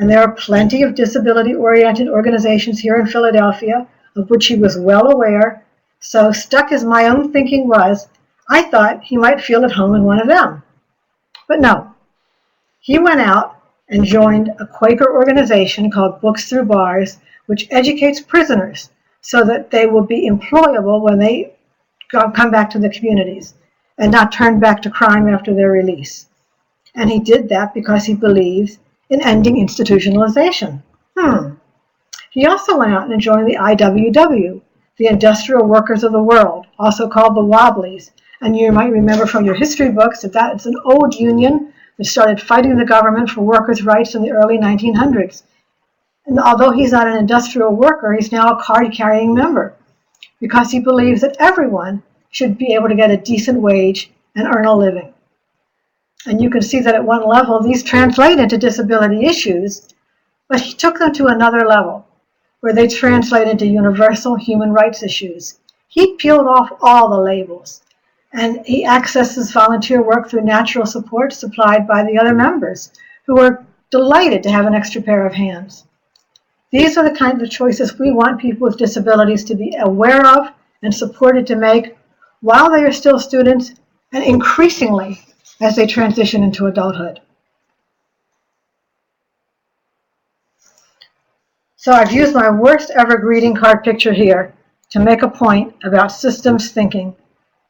And there are plenty of disability-oriented organizations here in Philadelphia, of which he was well aware. So stuck as my own thinking was, I thought he might feel at home in one of them. But no, he went out and joined a Quaker organization called Books Through Bars, which educates prisoners so that they will be employable when they come back to the communities and not turn back to crime after their release. And he did that because he believes in ending institutionalization. He also went out and joined the IWW, the Industrial Workers of the World, also called the Wobblies. And you might remember from your history books that it's an old union that started fighting the government for workers' rights in the early 1900s. And although he's not an industrial worker, he's now a card-carrying member because he believes that everyone should be able to get a decent wage and earn a living. And you can see that at one level, these translate into disability issues, but he took them to another level, where they translate into universal human rights issues. He peeled off all the labels, and he accesses volunteer work through natural support supplied by the other members, who are delighted to have an extra pair of hands. These are the kinds of choices we want people with disabilities to be aware of and supported to make while they are still students, and increasingly as they transition into adulthood. So I've used my worst ever greeting card picture here to make a point about systems thinking,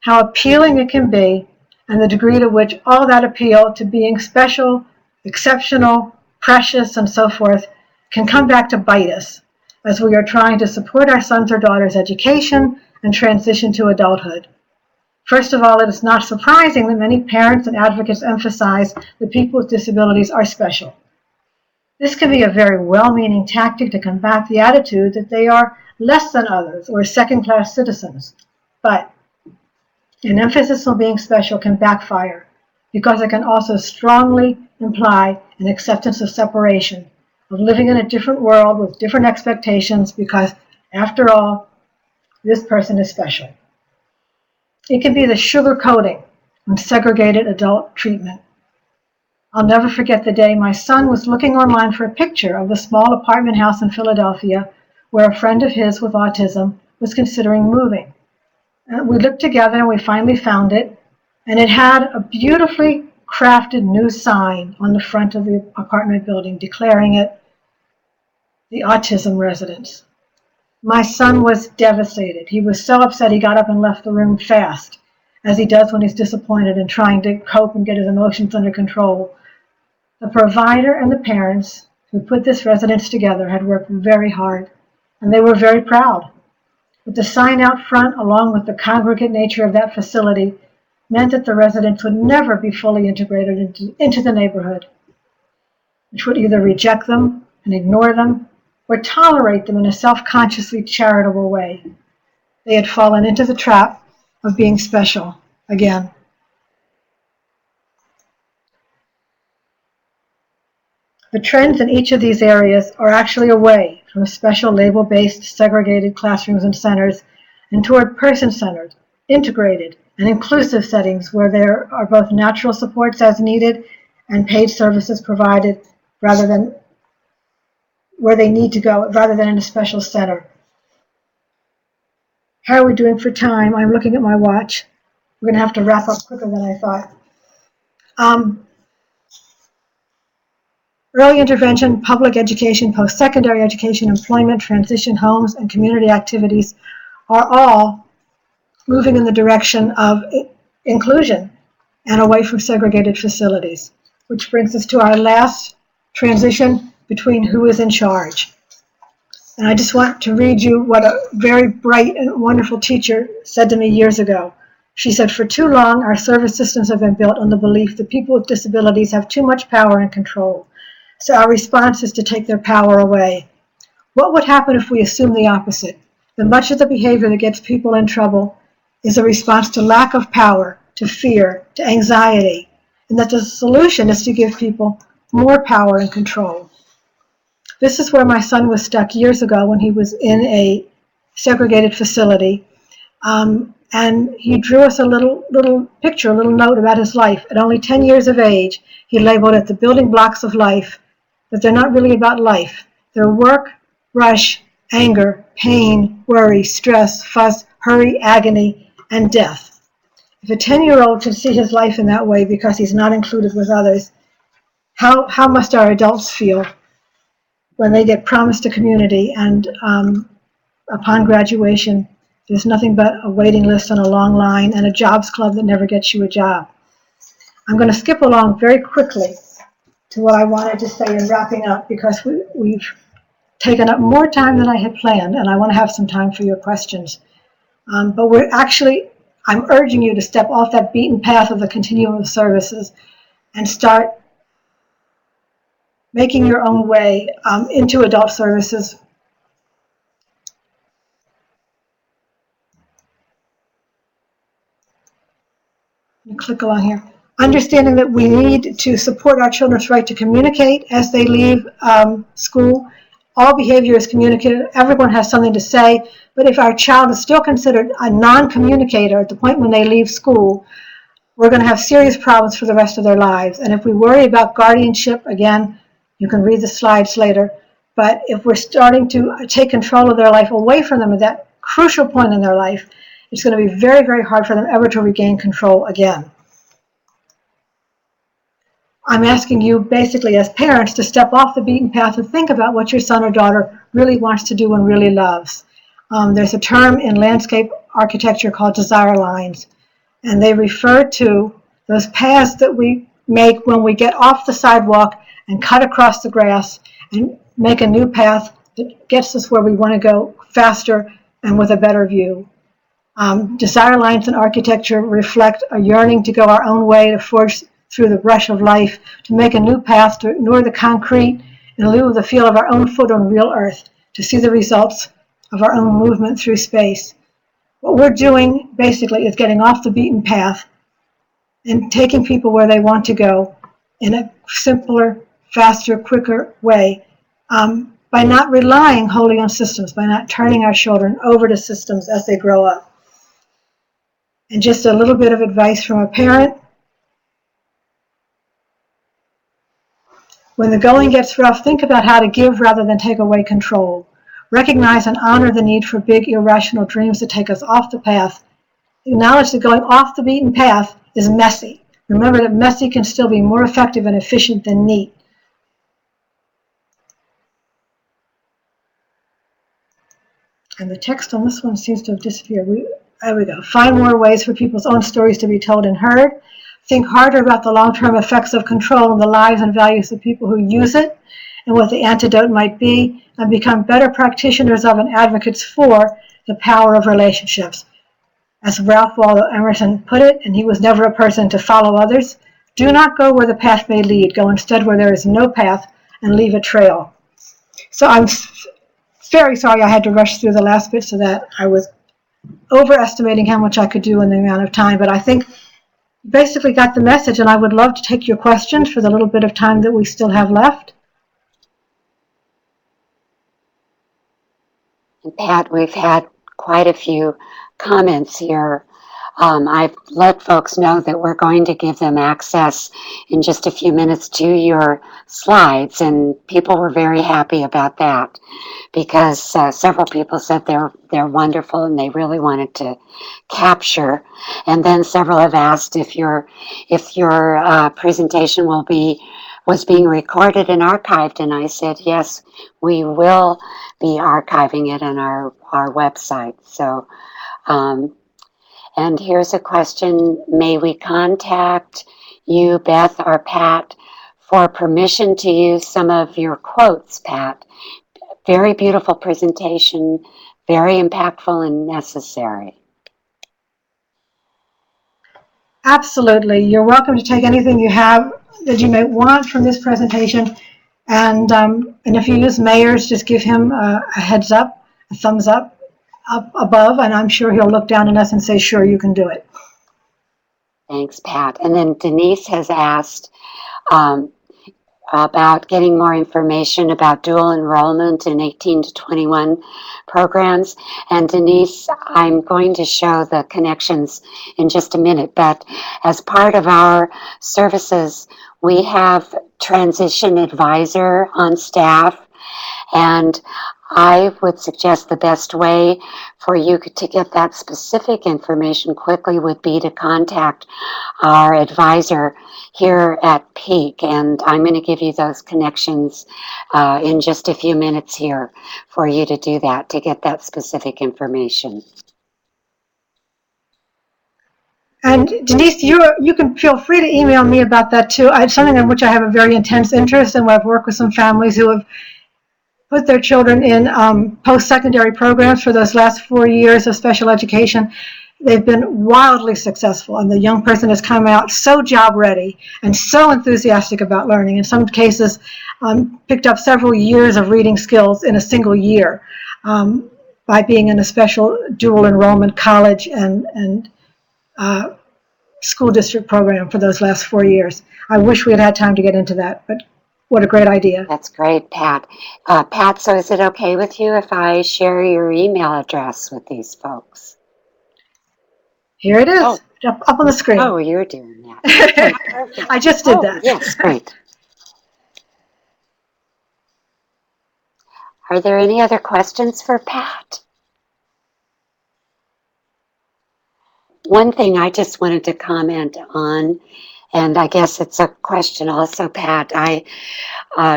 how appealing it can be, and the degree to which all that appeal to being special, exceptional, precious, and so forth can come back to bite us as we are trying to support our sons or daughters' education and transition to adulthood. First of all, it is not surprising that many parents and advocates emphasize that people with disabilities are special. This can be a very well-meaning tactic to combat the attitude that they are less than others or second-class citizens. But an emphasis on being special can backfire because it can also strongly imply an acceptance of separation, of living in a different world with different expectations because, after all, this person is special. It can be the sugar coating on segregated adult treatment. I'll never forget the day my son was looking online for a picture of the small apartment house in Philadelphia where a friend of his with autism was considering moving. We looked together and we finally found it, and it had a beautifully crafted new sign on the front of the apartment building declaring it the autism residence. My son was devastated. He was so upset he got up and left the room fast. as he does when he's disappointed and trying to cope and get his emotions under control. The provider and the parents who put this residence together had worked very hard, and they were very proud. But the sign out front, along with the congregate nature of that facility, meant that the residents would never be fully integrated into the neighborhood, which would either reject them and ignore them or tolerate them in a self-consciously charitable way. They had fallen into the trap of being special again. The trends in each of these areas are actually away from special label-based segregated classrooms and centers and toward person-centered, integrated, and inclusive settings where there are both natural supports as needed and paid services provided rather than where they need to go, rather than in a special center. How are we doing for time? I'm looking at my watch. We're going to have to wrap up quicker than I thought. Early intervention, public education, post-secondary education, employment, transition, homes, and community activities are all moving in the direction of inclusion and away from segregated facilities, which brings us to our last transition between who is in charge. And I just want to read you what a very bright and wonderful teacher said to me years ago. She said, "For too long, our service systems have been built on the belief that people with disabilities have too much power and control. So our response is to take their power away. What would happen if we assume the opposite? That much of the behavior that gets people in trouble is a response to lack of power, to fear, to anxiety, and that the solution is to give people more power and control." This is where my son was stuck years ago when he was in a segregated facility. And he drew us a little picture, a little note about his life. At only 10 years of age, he labeled it the building blocks of life, but they're not really about life. They're work, rush, anger, pain, worry, stress, fuss, hurry, agony, and death. If a 10-year-old can see his life in that way because he's not included with others, how must our adults feel when they get promised a community and upon graduation, there's nothing but a waiting list on a long line and a jobs club that never gets you a job? I'm going to skip along very quickly to what I wanted to say in wrapping up because we've taken up more time than I had planned, and I want to have some time for your questions. But I'm urging you to step off that beaten path of the continuum of services and start making your own way into adult services. Click along here. Understanding that we need to support our children's right to communicate as they leave school. All behavior is communicative. Everyone has something to say. But if our child is still considered a non-communicator at the point when they leave school, we're going to have serious problems for the rest of their lives. And if we worry about guardianship, again, you can read the slides later, but if we're starting to take control of their life away from them at that crucial point in their life, it's going to be very, very hard for them ever to regain control again. I'm asking you basically as parents to step off the beaten path and think about what your son or daughter really wants to do and really loves. There's a term in landscape architecture called desire lines, and they refer to those paths that we make when we get off the sidewalk and cut across the grass and make a new path that gets us where we want to go faster and with a better view. Desire lines in architecture reflect a yearning to go our own way, to forge through the brush of life, to make a new path, to ignore the concrete in lieu of the feel of our own foot on real earth, to see the results of our own movement through space. What we're doing basically is getting off the beaten path and taking people where they want to go in a simpler, faster, quicker way, by not relying wholly on systems, by not turning our children over to systems as they grow up. And just a little bit of advice from a parent. When the going gets rough, think about how to give rather than take away control. Recognize and honor the need for big, irrational dreams that take us off the path. Acknowledge that going off the beaten path is messy. Remember that messy can still be more effective and efficient than neat. And the text on this one seems to have disappeared. there we go. Find more ways for people's own stories to be told and heard. Think harder about the long-term effects of control on the lives and values of people who use it and what the antidote might be, and become better practitioners of and advocates for the power of relationships. As Ralph Waldo Emerson put it, and he was never a person to follow others, do not go where the path may lead. Go instead where there is no path and leave a trail. So I'm very sorry I had to rush through the last bits of that. I was overestimating how much I could do in the amount of time, but I think basically got the message, and I would love to take your questions for the little bit of time that we still have left. And Pat, we've had quite a few comments here. I've let folks know that we're going to give them access in just a few minutes to your slides, and people were very happy about that because several people said they're wonderful and they really wanted to capture. And then several have asked if your presentation was being recorded and archived, and I said yes, we will be archiving it on our website. So. And here's a question: may we contact you, Beth or Pat, for permission to use some of your quotes, Pat? Very beautiful presentation, very impactful and necessary. Absolutely. You're welcome to take anything you have that you may want from this presentation. And if you use Mayer's, just give him a heads up, a thumbs up above, and I'm sure he'll look down on us and say, sure, you can do it. Thanks, Pat. And then Denise has asked about getting more information about dual enrollment in 18 to 21 programs. And Denise, I'm going to show the connections in just a minute, but as part of our services, we have Transition Advisor on staff, and I would suggest the best way for you to get that specific information quickly would be to contact our advisor here at Peak, and I'm going to give you those connections in just a few minutes here for you to do that, to get that specific information. And Denise, you can feel free to email me about that too. It's something in which I have a very intense interest, and I've worked with some families who have put their children in post-secondary programs for those last 4 years of special education. They've been wildly successful, and the young person has come out so job ready and so enthusiastic about learning. In some cases, picked up several years of reading skills in a single year by being in a special dual enrollment college and school district program for those last 4 years. I wish we had had time to get into that, but what a great idea. That's great, Pat. Pat, so is it okay with you if I share your email address with these folks? Here it is, up on the screen. Oh, you're doing that. Okay, I just did that. Yes, great. Are there any other questions for Pat? One thing I just wanted to comment on, and I guess it's a question also, Pat,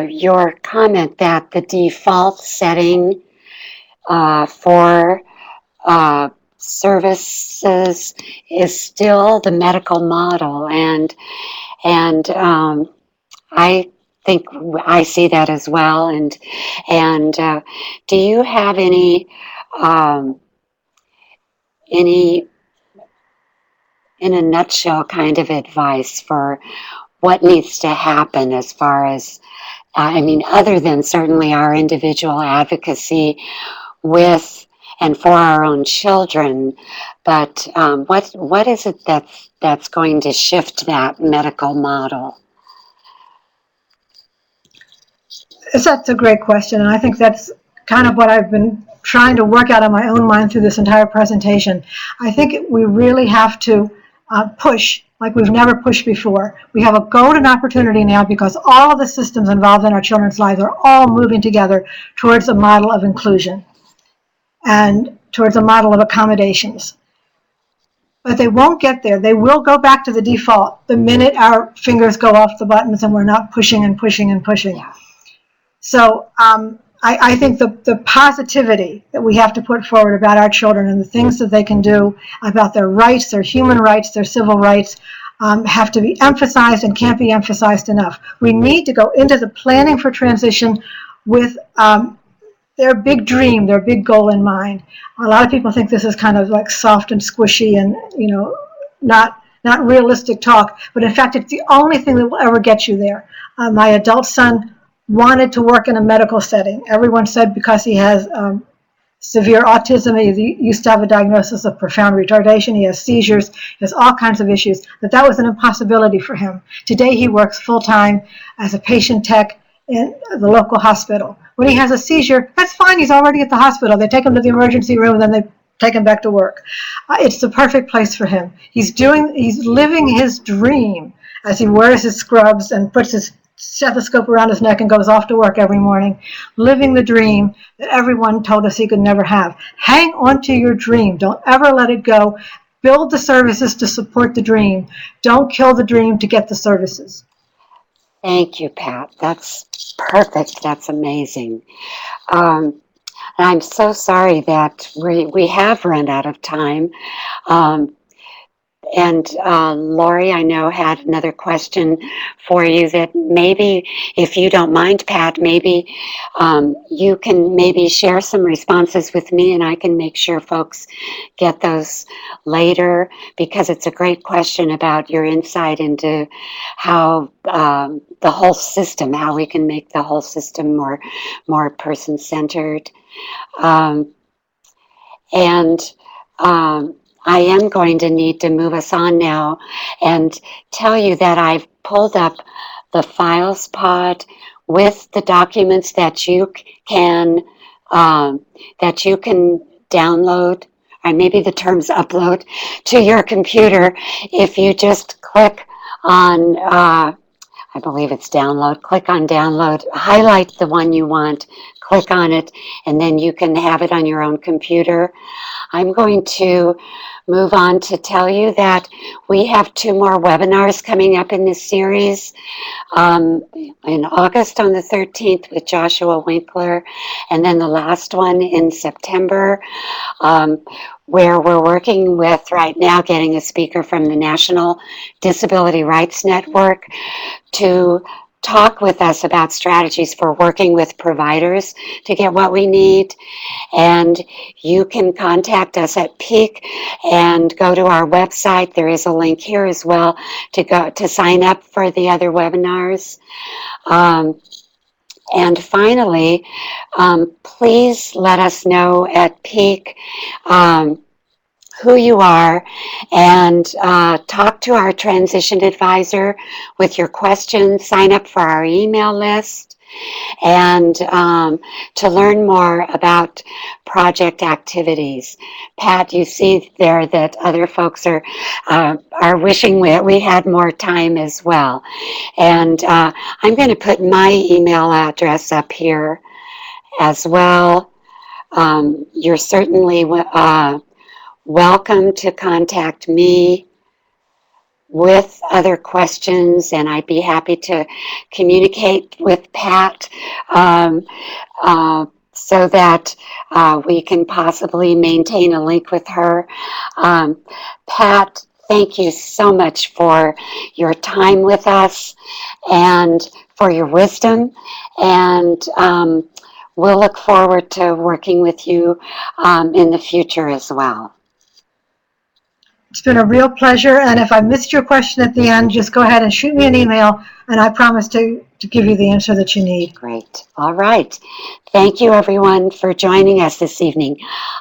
your comment that the default setting for services is still the medical model, and I think I see that as well. And do you have any in a nutshell kind of advice for what needs to happen as far as, I mean, other than certainly our individual advocacy with and for our own children, but what is it that's going to shift that medical model? That's a great question, and I think that's kind of what I've been trying to work out in my own mind through this entire presentation. I think we really have to push like we've never pushed before. We have a golden opportunity now because all of the systems involved in our children's lives are all moving together towards a model of inclusion and towards a model of accommodations. But they won't get there. They will go back to the default the minute our fingers go off the buttons and we're not pushing and pushing and pushing. Yeah. So I think the positivity that we have to put forward about our children and the things that they can do about their rights, their human rights, their civil rights, have to be emphasized and can't be emphasized enough. We need to go into the planning for transition with their big dream, their big goal in mind. A lot of people think this is kind of like soft and squishy and, not realistic talk, but in fact, it's the only thing that will ever get you there. My adult son wanted to work in a medical setting. Everyone said because he has severe autism, he used to have a diagnosis of profound retardation, he has seizures, he has all kinds of issues, that was an impossibility for him. Today he works full-time as a patient tech in the local hospital. When he has a seizure, that's fine, he's already at the hospital. They take him to the emergency room and then they take him back to work. It's the perfect place for him. He's living his dream as he wears his scrubs and puts his stethoscope around his neck and goes off to work every morning, living the dream that everyone told us he could never have. Hang on to your dream. Don't ever let it go. Build the services to support the dream. Don't kill the dream to get the services. Thank you, Pat. That's perfect. That's amazing. I'm so sorry that we have run out of time. And Lori, I know, had another question for you that maybe, if you don't mind, Pat, maybe you can maybe share some responses with me and I can make sure folks get those later, because it's a great question about your insight into how the whole system, how we can make the whole system more person-centered. I am going to need to move us on now and tell you that I've pulled up the Files Pod with the documents that you can download, or maybe the term's upload, to your computer. If you just click on, I believe it's download, click on download, highlight the one you want, click on it, and then you can have it on your own computer. I'm going to move on to tell you that we have 2 more webinars coming up in this series. In August on the 13th with Joshua Winkler, and then the last one in September, where we're working with right now getting a speaker from the National Disability Rights Network to talk with us about strategies for working with providers to get what we need. And you can contact us at Peak and go to our website. There is a link here as well to sign up for the other webinars. And finally, please let us know at Peak who you are, and talk to our transition advisor with your questions. Sign up for our email list, and to learn more about project activities. Pat, you see there that other folks are wishing we had more time as well. And I'm going to put my email address up here as well. You're certainly welcome to contact me with other questions, and I'd be happy to communicate with Pat so that we can possibly maintain a link with her. Pat, thank you so much for your time with us and for your wisdom, and we'll look forward to working with you in the future as well. It's been a real pleasure, and if I missed your question at the end, just go ahead and shoot me an email, and I promise to give you the answer that you need. Great. All right. Thank you, everyone, for joining us this evening.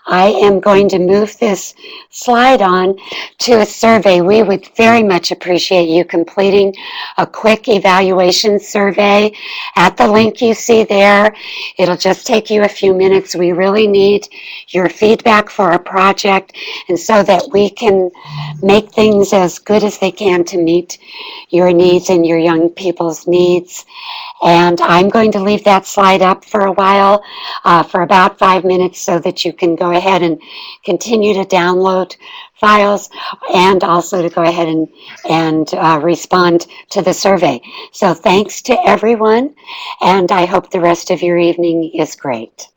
I am going to move this slide on to a survey. We would very much appreciate you completing a quick evaluation survey at the link you see there. It'll just take you a few minutes. We really need your feedback for our project, and so that we can make things as good as they can to meet your needs and your young people's needs. And I'm going to leave that slide up for a while, for about 5 minutes, so that you can go ahead and continue to download files, and also to go ahead and respond to the survey. So thanks to everyone, and I hope the rest of your evening is great.